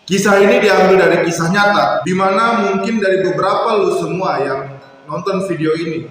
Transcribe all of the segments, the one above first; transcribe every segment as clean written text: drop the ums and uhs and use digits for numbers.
Kisah ini diambil dari kisah nyata, di mana mungkin dari beberapa lu semua yang nonton video ini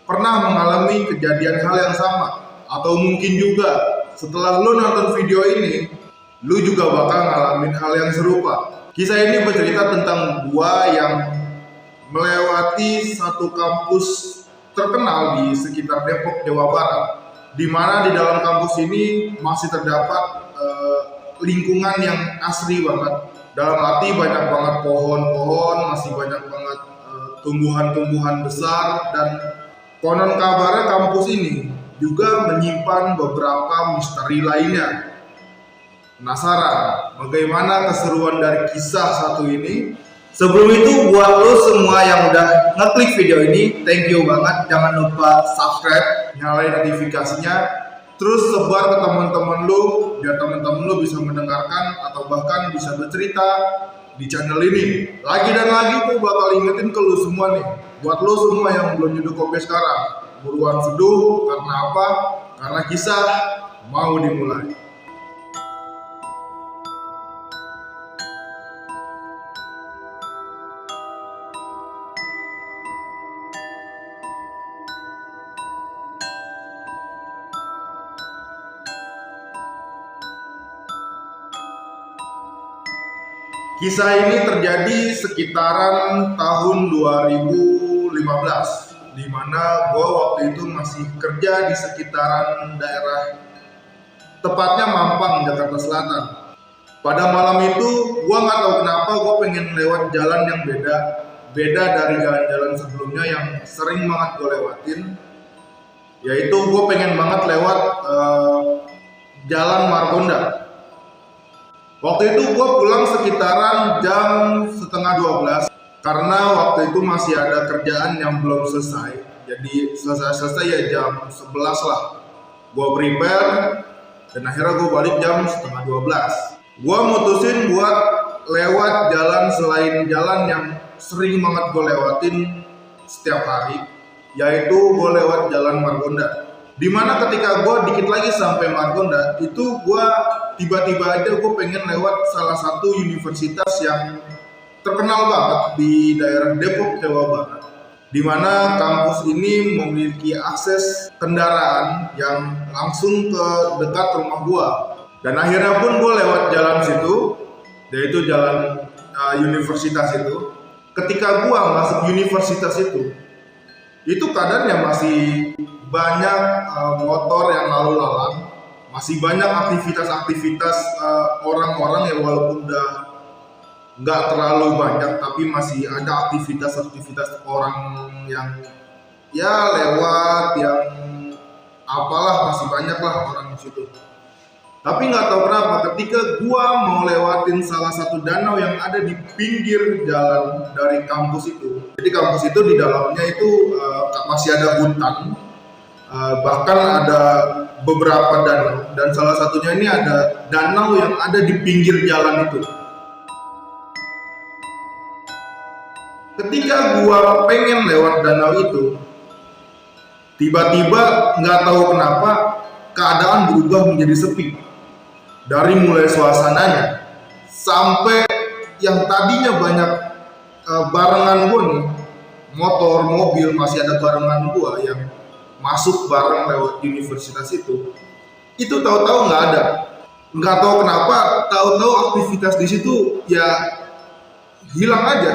pernah mengalami kejadian hal yang sama, atau mungkin juga setelah lu nonton video ini, lu juga bakal ngalamin hal yang serupa. Kisah ini bercerita tentang gua yang melewati satu kampus terkenal di sekitar Depok, Jawa Barat, di mana di dalam kampus ini masih terdapat lingkungan yang asri banget. Dalam arti banyak banget pohon-pohon, masih banyak banget tumbuhan-tumbuhan besar, dan konon kabarnya kampus ini juga menyimpan beberapa misteri lainnya. Penasaran bagaimana keseruan dari kisah satu ini? Sebelum itu, buat lo semua yang udah ngeklik video ini, thank you banget. Jangan lupa subscribe, nyalain notifikasinya, terus sebar ke teman-teman lo, biar teman-teman lo bisa mendengarkan atau bahkan bisa bercerita di channel ini. Lagi dan lagi gue bakal ingetin ke lo semua nih, buat lo semua yang belum nyeduh kopi sekarang, buruan seduh. Karena apa? Karena kisah mau dimulai. Kisah ini terjadi sekitaran tahun 2015, di mana gue waktu itu masih kerja di sekitaran daerah, tepatnya Mampang, Jakarta Selatan. Pada malam itu, gue nggak tahu kenapa gue pengen lewat jalan yang beda dari jalan-jalan sebelumnya yang sering banget gue lewatin, yaitu gue pengen banget lewat Jalan Margonda. Waktu itu gue pulang sekitaran jam setengah 12, karena waktu itu masih ada kerjaan yang belum selesai. Jadi selesai ya jam 11 lah. Gue prepare dan akhirnya gue balik jam setengah 12. Gue mutusin buat lewat jalan selain jalan yang sering banget gue lewatin setiap hari, yaitu gue lewat Jalan Margonda. Dimana ketika gue dikit lagi sampai Margonda, itu gue tiba-tiba aja gue pengen lewat salah satu universitas yang terkenal banget di daerah Depok, Jawa Barat, dimana kampus ini memiliki akses kendaraan yang langsung ke dekat rumah gue. Dan akhirnya pun gue lewat jalan situ, yaitu jalan universitas itu. Ketika gue masuk universitas itu keadaannya masih banyak motor yang lalu lalang, masih banyak aktivitas-aktivitas orang-orang yang walaupun udah nggak terlalu banyak, tapi masih ada aktivitas-aktivitas orang yang ya lewat, yang apalah, masih banyak lah orang di situ. Tapi nggak tahu kenapa ketika gua mau lewatin salah satu danau yang ada di pinggir jalan dari kampus itu. Jadi kampus itu di dalamnya itu masih ada hutan. Bahkan ada beberapa danau, dan salah satunya ini ada danau yang ada di pinggir jalan itu. Ketika gua pengen lewat danau itu, tiba-tiba nggak tahu kenapa keadaan berubah menjadi sepi. Dari mulai suasananya sampai yang tadinya banyak barengan gua nih, motor, mobil, masih ada barengan gua yang masuk bareng lewat universitas itu tahu-tahu nggak ada. Nggak tahu kenapa, tahu-tahu aktivitas di situ ya hilang aja.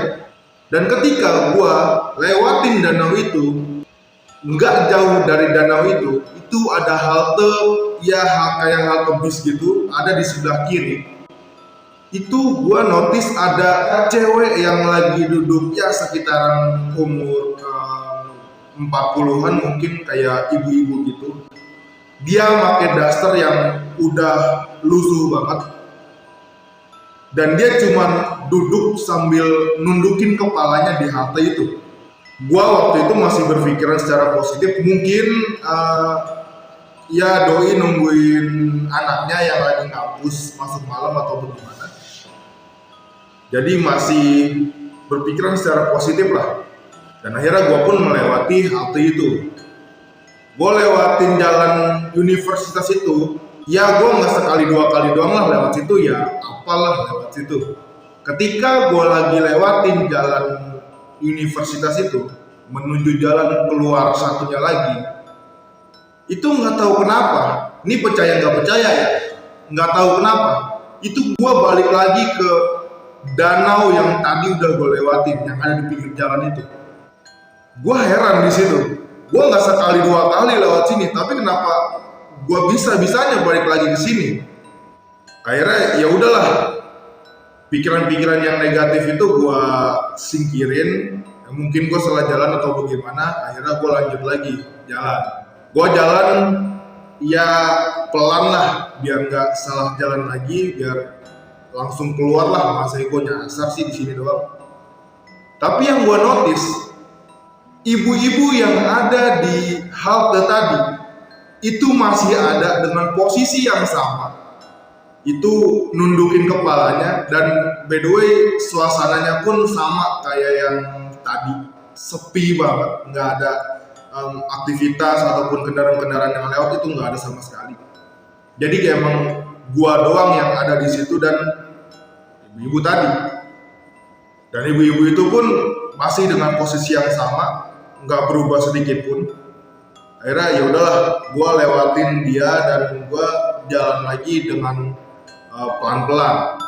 Dan ketika gua lewatin danau itu, nggak jauh dari danau itu ada halte, ya kayak halte bis gitu, ada di sebelah kiri. Itu gua notice ada cewek yang lagi duduk ya sekitaran umur 40-an mungkin, kayak ibu-ibu gitu. Dia pakai daster yang udah lusuh banget, dan dia cuman duduk sambil nundukin kepalanya di halte itu. Gua waktu itu masih berpikiran secara positif, mungkin ya doi nungguin anaknya yang lagi ngampus masuk malam atau bagaimana. Jadi masih berpikiran secara positif lah. Dan akhirnya gue pun melewati halte itu. Gue lewatin jalan universitas itu, Ya gue nggak sekali dua kali doang lah lewat situ, ya apalah lewat situ. Ketika gue lagi lewatin jalan universitas itu menuju jalan keluar satunya lagi, itu nggak tahu kenapa, ini percaya nggak percaya ya, nggak tahu kenapa itu gue balik lagi ke danau yang tadi udah gue lewatin, yang ada di pinggir jalan itu. Gue heran di situ, gue nggak sekali dua kali lewat sini, tapi kenapa gue bisa-bisanya balik lagi ke sini. Akhirnya ya udahlah, pikiran-pikiran yang negatif itu gue singkirin. Mungkin gue salah jalan atau bagaimana, akhirnya gue lanjut lagi jalan. Gue jalan ya pelan lah, biar nggak salah jalan lagi, biar langsung keluar lah. Masa gue nyasar sih di sini doang. Tapi yang gue notice, ibu-ibu yang ada di halte tadi itu masih ada dengan posisi yang sama. Itu nundukin kepalanya, dan by the way suasananya pun sama kayak yang tadi, sepi banget, nggak ada aktivitas ataupun kendaraan-kendaraan yang lewat, itu nggak ada sama sekali. Jadi kayak emang gua doang yang ada di situ dan ibu-ibu tadi. Dan ibu-ibu itu pun masih dengan posisi yang sama, nggak berubah sedikit pun. Akhirnya ya udahlah, gua lewatin dia dan gua jalan lagi dengan pelan-pelan.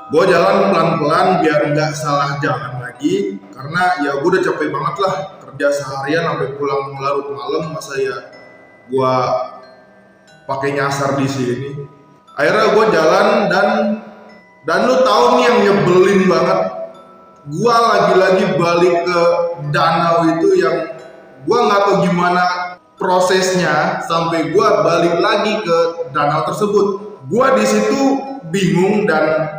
Gue jalan pelan-pelan biar nggak salah jalan lagi, karena ya gue udah capek banget lah kerja seharian sampai pulang larut malam, masa ya gue pakai nyasar di sini. Akhirnya gue jalan dan lu tahu nih yang nyebelin banget, gue lagi-lagi balik ke danau itu yang gue nggak tahu gimana prosesnya sampai gue balik lagi ke danau tersebut. Gue di situ bingung dan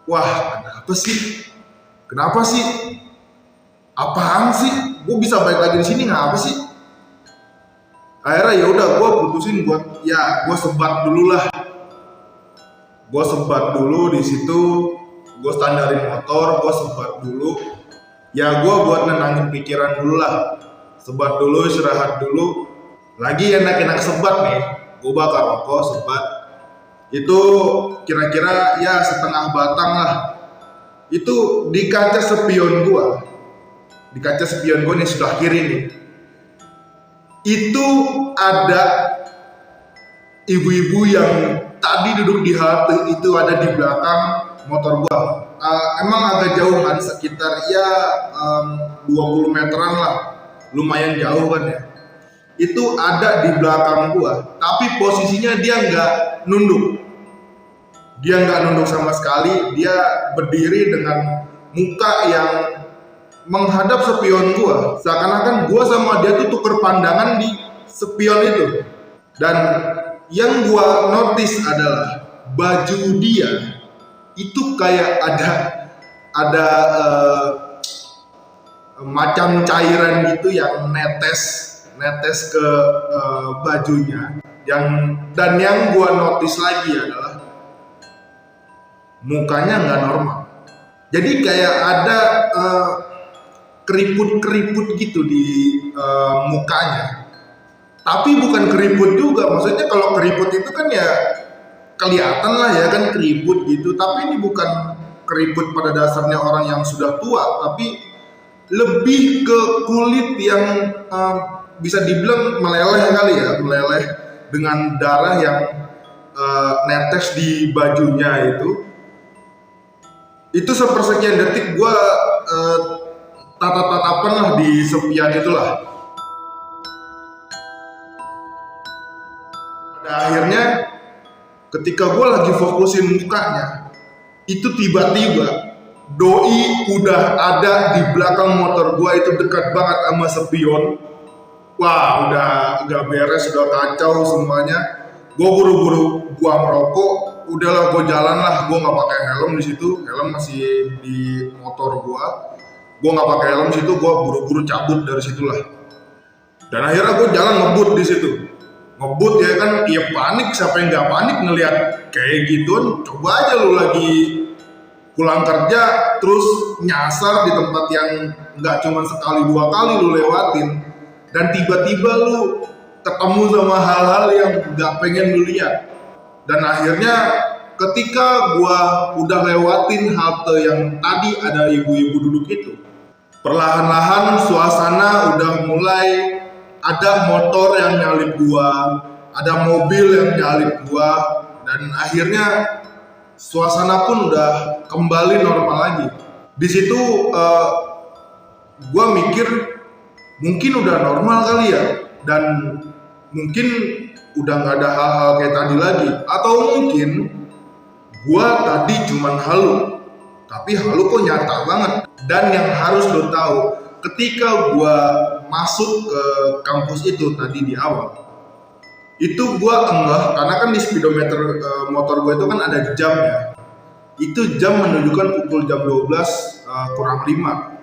wah, kenapa sih? Kenapa sih? Apaan sih? Gue bisa balik lagi di sini, ngapa sih? Akhirnya ya udah, gue putusin buat gue sebat dulu lah. Gue sebat dulu di situ, gue standarin motor, gue sebat dulu. Ya gue buat nenangin pikiran dulu lah. Sebat dulu, istirahat dulu. Lagi enak-enak sebat nih, gue bakar rokok, sebat. Itu kira-kira ya setengah batang lah. Itu di kaca spion gua, di kaca spion gua nih sebelah kiri nih, itu ada ibu-ibu yang tadi duduk di halte itu ada di belakang motor gua. Emang agak jauh kan, sekitar ya 20 meteran lah, lumayan jauh kan ya. Itu ada di belakang gua, tapi posisinya dia nggak nunduk. Dia nggak nunduk sama sekali, dia berdiri dengan muka yang menghadap spion gua. Seakan-akan gua sama dia tuh tuker pandangan di spion itu. Dan yang gua notice adalah baju dia itu kayak ada macam cairan gitu yang netes ke bajunya. Dan yang gua notice lagi adalah mukanya nggak normal. Jadi kayak ada keriput-keriput gitu di mukanya. Tapi bukan keriput juga, maksudnya kalau keriput itu kan ya kelihatan lah ya kan keriput gitu. Tapi ini bukan keriput pada dasarnya orang yang sudah tua, tapi lebih ke kulit yang bisa dibilang meleleh kali ya, meleleh dengan darah yang netes di bajunya itu. Itu sepersekian detik gue tatap-tatapan lah di spion itulah. Pada akhirnya ketika gue lagi fokusin mukanya, itu tiba-tiba doi udah ada di belakang motor gue, itu dekat banget sama spion. Wah, udah gak beres, udah kacau semuanya. Gue buru-buru gua merokok, udahlah gue jalan lah, gue nggak pakai helm di situ, helm masih di motor gue nggak pakai helm di situ, gue buru-buru cabut dari situlah. Dan akhirnya gue jalan ngebut di situ, ngebut ya kan, ya panik, siapa yang nggak panik ngelihat kayak gituan. Coba aja lu lagi pulang kerja terus nyasar di tempat yang nggak cuma sekali dua kali lu lewatin, dan tiba-tiba lu ketemu sama hal-hal yang gak pengen lu lihat. Dan akhirnya ketika gua udah lewatin halte yang tadi ada ibu-ibu duduk itu, perlahan-lahan suasana udah mulai ada motor yang nyalip gua, ada mobil yang nyalip gua, dan akhirnya suasana pun udah kembali normal lagi. Di situ gua mikir mungkin udah normal kali ya, dan mungkin udah nggak ada hal-hal kayak tadi lagi, atau mungkin gua tadi cuman halu, tapi halu kok nyata banget. Dan yang harus lo tahu, ketika gua masuk ke kampus itu tadi di awal, itu gua enggak, karena kan di speedometer motor gua itu kan ada jam ya. Itu jam menunjukkan pukul jam 12 kurang 5.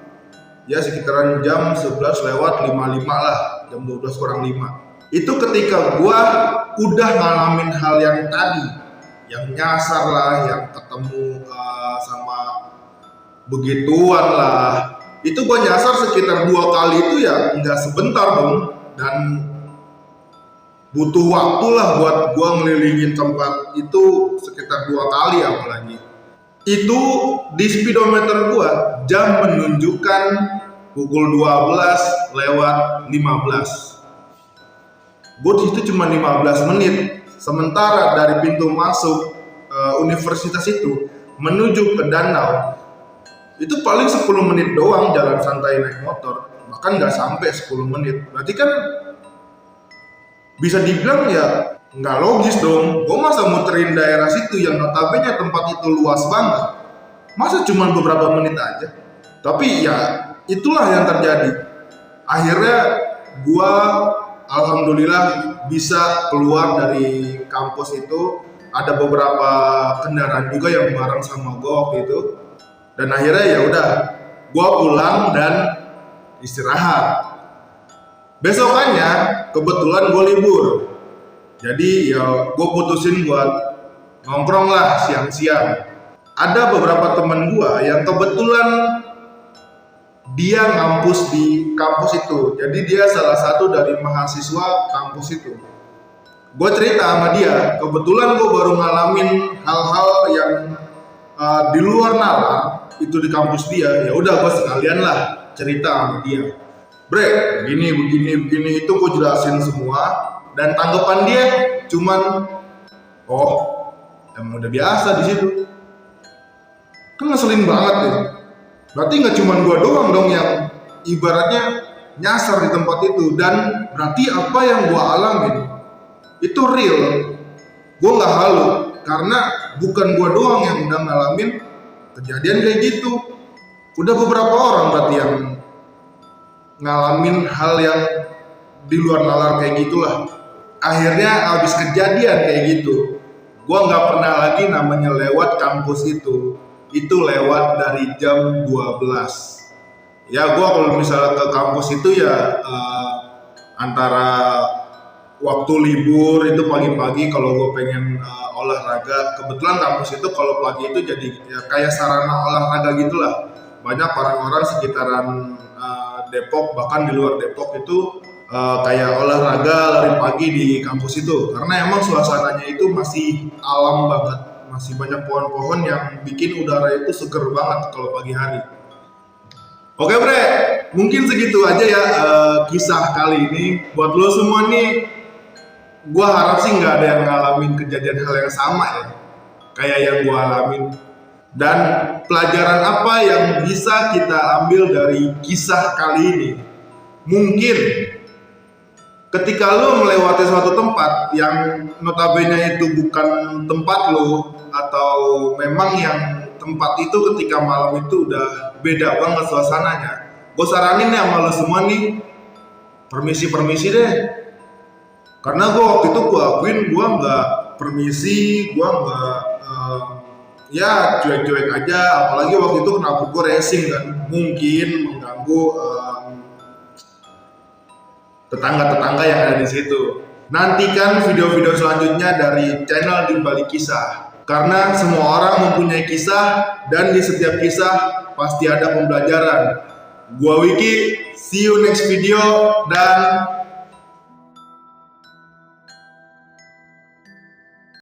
Ya sekitaran jam 11 lewat 55 lah, jam 12 kurang 5. Itu ketika gua udah ngalamin hal yang tadi, yang nyasar lah, yang ketemu sama begituan lah. Itu gua nyasar sekitar 2 kali itu ya nggak sebentar dong, dan butuh waktu lah buat gua ngelilingin tempat itu sekitar 2 kali apalagi. Itu di speedometer gua jam menunjukkan pukul 12 lewat 15. Gue itu cuma 15 menit, sementara dari pintu masuk universitas itu menuju ke danau itu paling 10 menit doang jalan santai naik motor, bahkan nggak sampai 10 menit. Berarti kan bisa dibilang ya nggak logis dong, gue masa muterin daerah situ yang notabene tempat itu luas banget, masa cuma beberapa menit aja. Tapi ya itulah yang terjadi. Akhirnya gue alhamdulillah bisa keluar dari kampus itu. Ada beberapa kendaraan juga yang bareng sama gue waktu itu, dan akhirnya ya udah gue pulang dan istirahat. Besokannya kebetulan gue libur, jadi ya gue putusin buat nongkrong lah siang-siang. Ada beberapa temen gue yang kebetulan dia ngampus di kampus itu, jadi dia salah satu dari mahasiswa kampus itu. Gue cerita sama dia, kebetulan gue baru ngalamin hal-hal yang di luar nalar itu di kampus dia. Ya udah gue sekalian lah cerita sama dia. Bre, begini itu gue jelasin semua, dan tanggapan dia cuman, oh emang udah biasa di situ. Kan ngeselin banget ya. Berarti nggak cuma gue doang dong yang ibaratnya nyasar di tempat itu, dan berarti apa yang gue alamin itu real. Gue nggak halu, karena bukan gue doang yang udah ngalamin kejadian kayak gitu. Udah beberapa orang berarti yang ngalamin hal yang di luar nalar kayak gitulah. Akhirnya habis kejadian kayak gitu, gue nggak pernah lagi namanya lewat kampus itu. Itu lewat dari jam 12. Ya gue kalau misalnya ke kampus itu ya antara waktu libur itu pagi-pagi kalau gue pengen olahraga. Kebetulan kampus itu kalau pagi itu jadi ya, kayak sarana olahraga gitulah. Banyak orang-orang sekitaran Depok, bahkan di luar Depok itu kayak olahraga lari pagi di kampus itu, karena emang suasananya itu masih alam banget, masih banyak pohon-pohon yang bikin udara itu seger banget kalau pagi hari. Oke bre, mungkin segitu aja ya kisah kali ini. Buat lo semua nih, gue harap sih nggak ada yang ngalamin kejadian hal yang sama ya kayak yang gue alamin. Dan pelajaran apa yang bisa kita ambil dari kisah kali ini? Mungkin ketika lo melewati suatu tempat yang notabene itu bukan tempat lo, atau memang yang tempat itu ketika malam itu udah beda banget suasananya, gue saranin ya sama lo semua nih, permisi deh. Karena gue waktu itu gue akuin gue nggak permisi, gue nggak ya cuek-cuek aja. Apalagi waktu itu kenapa gue racing kan, mungkin mengganggu tetangga-tetangga yang ada di situ. Nantikan video-video selanjutnya dari channel Di Balik Kisah, karena semua orang mempunyai kisah dan di setiap kisah pasti ada pembelajaran. Gua Wiki, see you next video dan